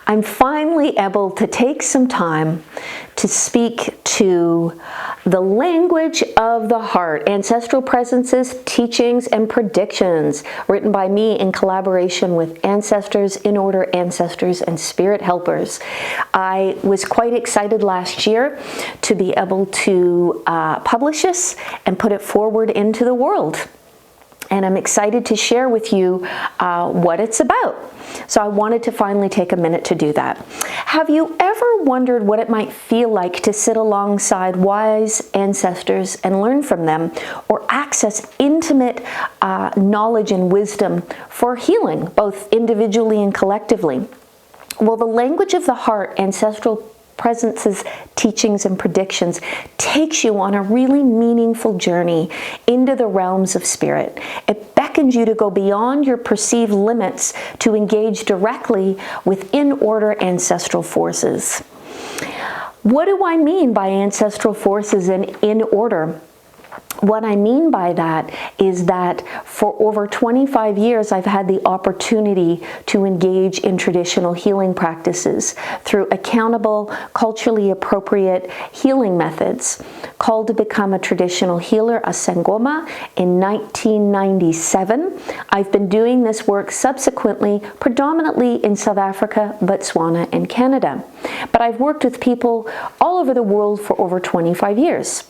I'm finally able to take some time to speak to the language of the heart, Ancestral Presences, Teachings, and Predictions, written by me in collaboration with ancestors, in-order ancestors, and spirit helpers. I was quite excited last year to be able to publish this and put it forward into the world. And I'm excited to share with you what it's about. So I wanted to finally take a minute to do that. Have you ever wondered what it might feel like to sit alongside wise ancestors and learn from them, or access intimate knowledge and wisdom for healing, both individually and collectively? Well, the language of the heart, Ancestral Presences, Teachings, and Predictions, takes you on a really meaningful journey into the realms of spirit. It beckons you to go beyond your perceived limits to engage directly with in-order ancestral forces. What do I mean by ancestral forces and in order? What I mean by that is that for over 25 years, I've had the opportunity to engage in traditional healing practices through accountable, culturally appropriate healing methods. Called to become a traditional healer, a Sangoma, in 1997. I've been doing this work subsequently, predominantly in South Africa, Botswana, and Canada. But I've worked with people all over the world for over 25 years.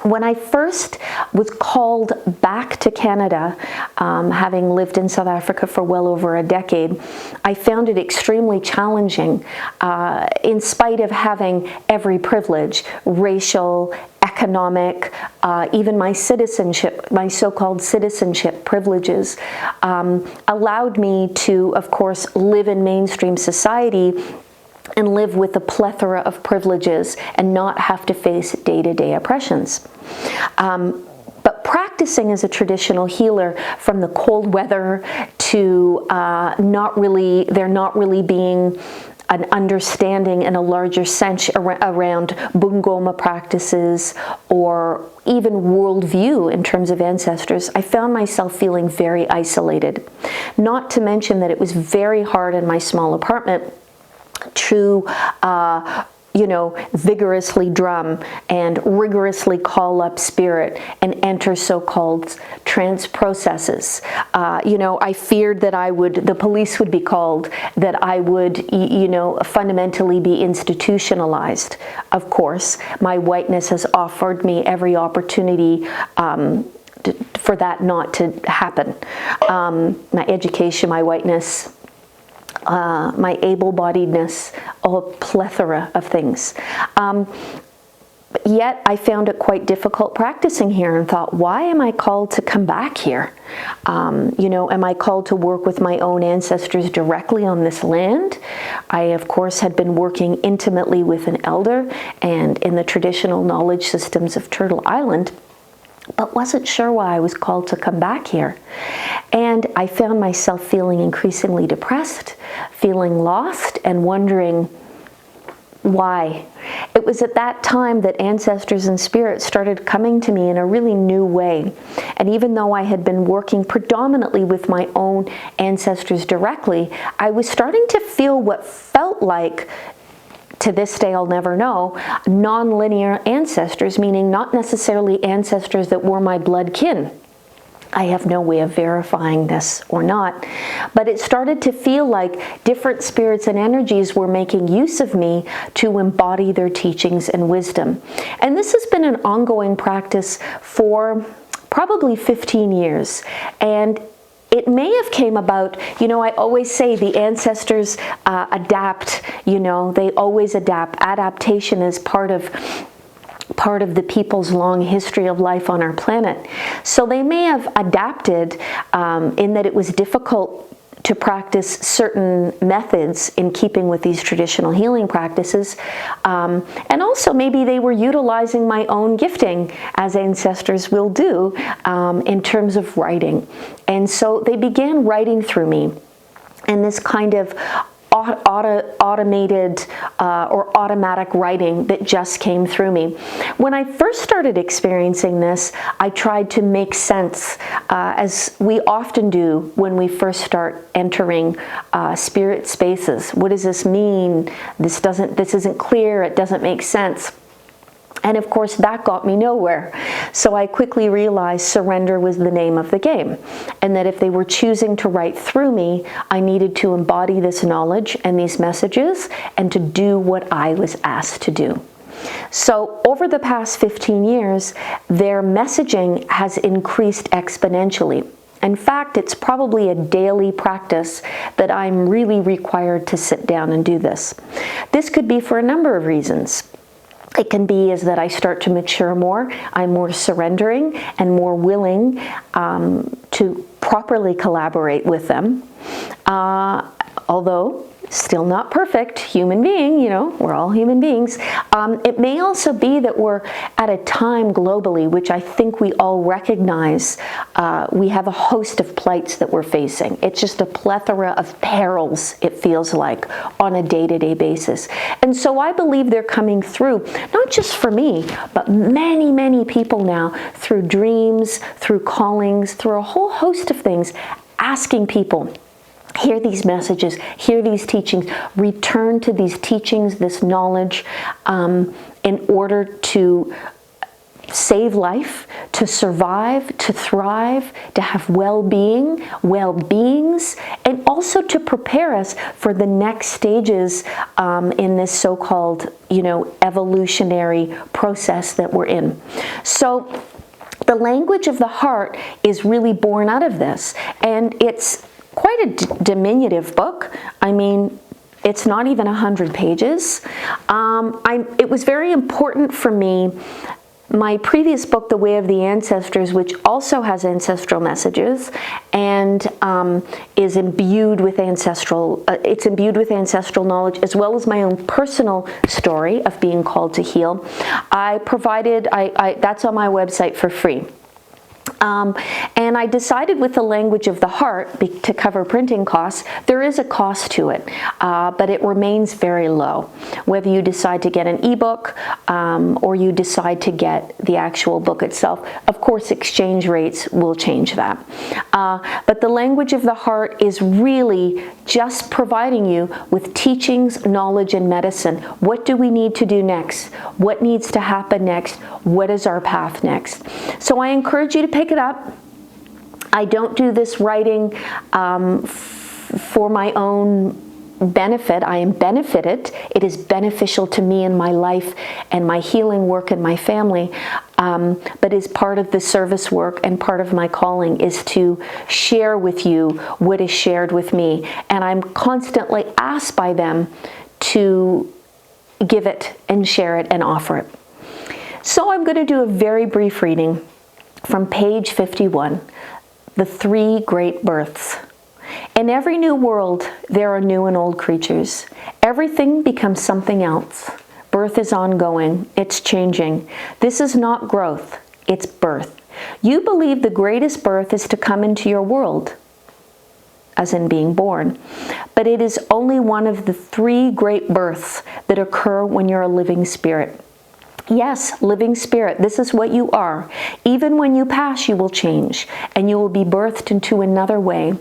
When I first was called back to Canada, having lived in South Africa for well over a decade, I found it extremely challenging, in spite of having every privilege, racial, economic, even my citizenship, my so-called citizenship privileges, allowed me to, of course, live in mainstream society and live with a plethora of privileges and not have to face day-to-day oppressions. But practicing as a traditional healer, from the cold weather to there not really being an understanding in a larger sense around Bungoma practices or even worldview in terms of ancestors, I found myself feeling very isolated. Not to mention that it was very hard in my small apartment to vigorously drum and rigorously call up spirit and enter so-called trance processes. I feared that the police would be called, that I would, fundamentally be institutionalized. Of course, my whiteness has offered me every opportunity for that not to happen. My education, my whiteness, my able-bodiedness, a plethora of things. Yet I found it quite difficult practicing here and thought, why am I called to come back here? Am I called to work with my own ancestors directly on this land? I, of course, had been working intimately with an elder and in the traditional knowledge systems of Turtle Island, but wasn't sure why I was called to come back here. And I found myself feeling increasingly depressed, feeling lost, and wondering why. It was at that time that ancestors and spirits started coming to me in a really new way. And even though I had been working predominantly with my own ancestors directly, I was starting to feel what felt like, to this day I'll never know, non-linear ancestors, meaning not necessarily ancestors that were my blood kin. I have no way of verifying this or not, but it started to feel like different spirits and energies were making use of me to embody their teachings and wisdom. And this has been an ongoing practice for probably 15 years. And it may have came about, I always say the ancestors adapt, they always adapt. Adaptation is part of the people's long history of life on our planet. So they may have adapted in that it was difficult to practice certain methods in keeping with these traditional healing practices. And also maybe they were utilizing my own gifting, as ancestors will do, in terms of writing. And so they began writing through me. And this kind of automated or automatic writing that just came through me. When I first started experiencing this, I tried to make sense, as we often do when we first start entering spirit spaces. What does this mean? This isn't clear. It doesn't make sense. And of course, that got me nowhere. So I quickly realized surrender was the name of the game, and that if they were choosing to write through me, I needed to embody this knowledge and these messages and to do what I was asked to do. So over the past 15 years, their messaging has increased exponentially. In fact, it's probably a daily practice that I'm really required to sit down and do this. This could be for a number of reasons. It can be is that I start to mature more, I'm more surrendering and more willing to properly collaborate with them. Although still not perfect, human being, we're all human beings. It may also be that we're at a time globally, which I think we all recognize, we have a host of plights that we're facing. It's just a plethora of perils, it feels like, on a day-to-day basis. And so I believe they're coming through, not just for me, but many, many people now, through dreams, through callings, through a whole host of things, asking people, hear these messages, hear these teachings, return to these teachings, this knowledge, in order to save life, to survive, to thrive, to have well-beings, and also to prepare us for the next stages in this so-called, evolutionary process that we're in. So the language of the heart is really born out of this, and it's quite a diminutive book. I mean, it's not even 100 pages. It was very important for me. My previous book, The Way of the Ancestors, which also has ancestral messages and is imbued with ancestral knowledge, as well as my own personal story of being called to heal. That's on my website for free. And I decided with the language of the heart, to cover printing costs, there is a cost to it, but it remains very low. Whether you decide to get an ebook or you decide to get the actual book itself, of course exchange rates will change that. But the language of the heart is really just providing you with teachings, knowledge, and medicine. What do we need to do next? What needs to happen next? What is our path next? So I encourage you to pick it up. I don't do this writing for my own benefit. I am benefited. It is beneficial to me in my life and my healing work and my family, but is part of the service work, and part of my calling is to share with you what is shared with me. And I'm constantly asked by them to give it and share it and offer it. So I'm going to do a very brief reading from page 51, The Three Great Births. In every new world, there are new and old creatures. Everything becomes something else. Birth is ongoing. It's changing. This is not growth. It's birth. You believe the greatest birth is to come into your world, as in being born. But it is only one of the three great births that occur when you're a living spirit. Yes, living spirit, this is what you are. Even when you pass, you will change, and you will be birthed into another way.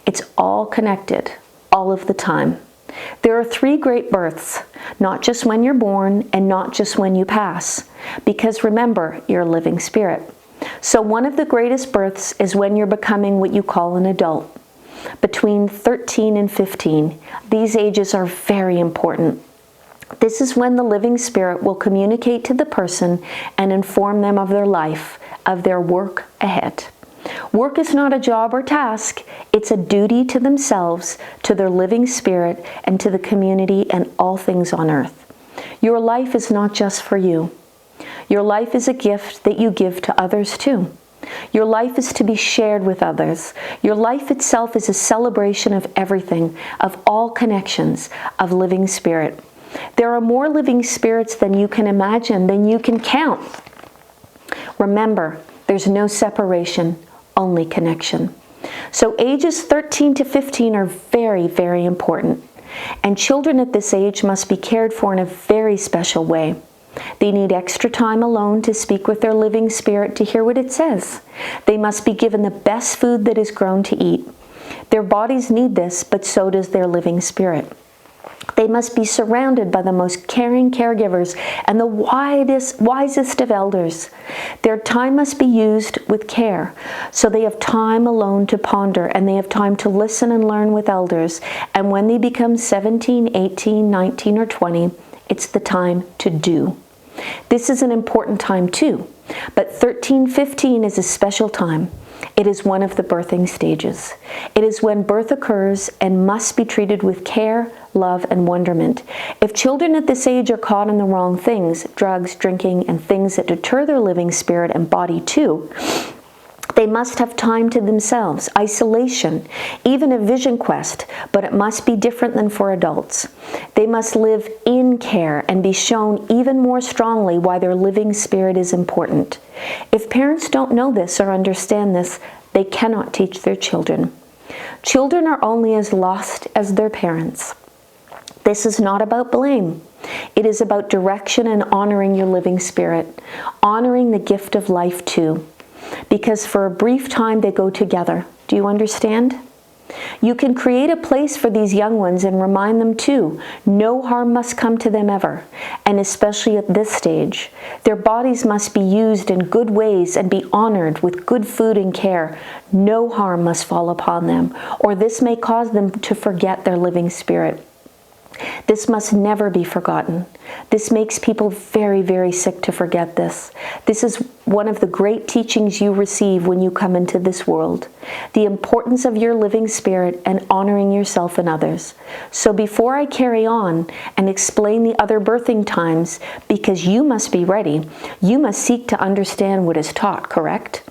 It's all connected, all of the time. There are three great births, not just when you're born and not just when you pass. Because remember, you're a living spirit. So one of the greatest births is when you're becoming what you call an adult. Between 13 and 15, these ages are very important. This is when the living spirit will communicate to the person and inform them of their life, of their work ahead. Work is not a job or task. It's a duty to themselves, to their living spirit, and to the community and all things on earth. Your life is not just for you. Your life is a gift that you give to others too. Your life is to be shared with others. Your life itself is a celebration of everything, of all connections, of living spirit. There are more living spirits than you can imagine, than you can count. Remember, there's no separation, only connection. So ages 13 to 15 are very, very important. And children at this age must be cared for in a very special way. They need extra time alone to speak with their living spirit to hear what it says. They must be given the best food that is grown to eat. Their bodies need this, but so does their living spirit. They must be surrounded by the most caring caregivers and the wisest of elders. Their time must be used with care, so they have time alone to ponder, and they have time to listen and learn with elders. And when they become 17, 18, 19, or 20, it's the time to do. This is an important time too, but 13, 15 is a special time. It is one of the birthing stages. It is when birth occurs and must be treated with care, love, and wonderment. If children at this age are caught in the wrong things, drugs, drinking, and things that deter their living spirit and body too, they must have time to themselves, isolation, even a vision quest, but it must be different than for adults. They must live in care and be shown even more strongly why their living spirit is important. If parents don't know this or understand this, they cannot teach their children. Children are only as lost as their parents. This is not about blame. It is about direction and honoring your living spirit, honoring the gift of life too. Because for a brief time they go together. Do you understand? You can create a place for these young ones and remind them too, no harm must come to them ever, and especially at this stage. Their bodies must be used in good ways and be honored with good food and care. No harm must fall upon them, or this may cause them to forget their living spirit. This must never be forgotten. This makes people very, very sick to forget this. This is one of the great teachings you receive when you come into this world. The importance of your living spirit and honoring yourself and others. So before I carry on and explain the other birthing times, because you must be ready, you must seek to understand what is taught, correct?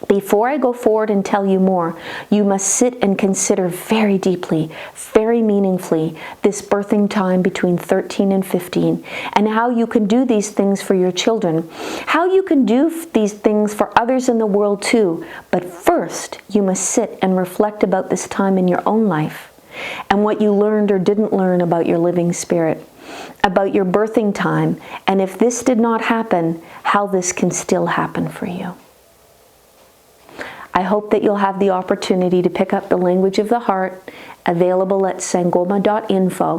Before I go forward and tell you more, you must sit and consider very deeply, very meaningfully, this birthing time between 13 and 15, and how you can do these things for your children, how you can do these things for others in the world too. But first, you must sit and reflect about this time in your own life, and what you learned or didn't learn about your living spirit, about your birthing time, and if this did not happen, how this can still happen for you. I hope that you'll have the opportunity to pick up the language of the heart, available at sangoma.info,